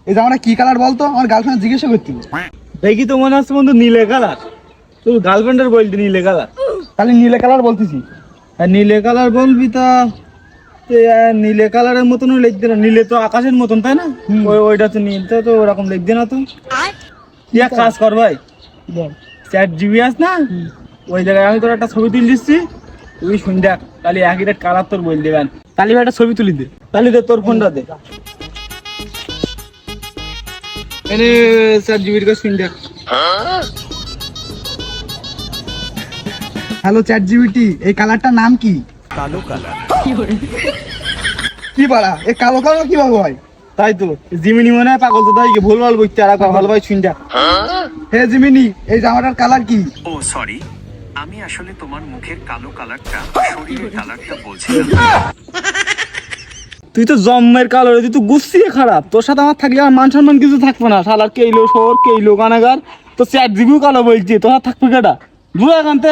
এই জামাটা কি কালার বলতো? আমার গার্লফ্রেন্ড জিজ্ঞাসা করতি। দেখি তো মনে হচ্ছে বন্ধু নীলে কালার। তোর গার্লফ্রেন্ডের বলতি নীলে কালার। তাহলে নীলে কালার বলতেছি। আর নীলে কালার বলবি তা নীলে কালারের মতনও লিখতে না। নীলে তো আকাশের মতন, তাই না? ওইটা তো নীল, তো ওরকম লিখতে না তো। তুই এক কাজ কর ভাই, চ্যাট জিবি আস না, ওই জায়গায় আমি তোর একটা ছবি তুলে দিচ্ছি, তুই শুন দেখ, তাহলে একই রেট কালার তোর বল দেবেন। তাহলে ভাই একটা ছবি তুলি দে, তাহলে দে তোর ফোনটা দে। এনে চ্যাট জিবির কাছে শুন দেখ। হ্যালো চ্যাট জিপিটি, এই কালারটার নাম কি? কালো কালার। কি বলা, এই কালো কালার কিভাবে হয়? তাই তো জিমিনি মনে হয় পাগল, তো তাই ভুল ভাল বইতে আর ভালো ভাই শুন দেখ। হে জিমিনি, এই জামাটার কালার কি? ও সরি, আমি আসলে তোমার মুখের কালো কালারটা, শরীরের কালারটা বলছিলাম। তুই তো জম্মের কালো রে, তুই তো গুছিয়ে খারাপ। তোর সাথে আমার থাকলে আর মান সম্মান কিছু থাকবে না। শালার কেইলো শহর, কেইলো কানাগার, তো চ্যাট জিবিও কালো বলছি, তোর হাত থাকবে কেটা? দূর এখানতে।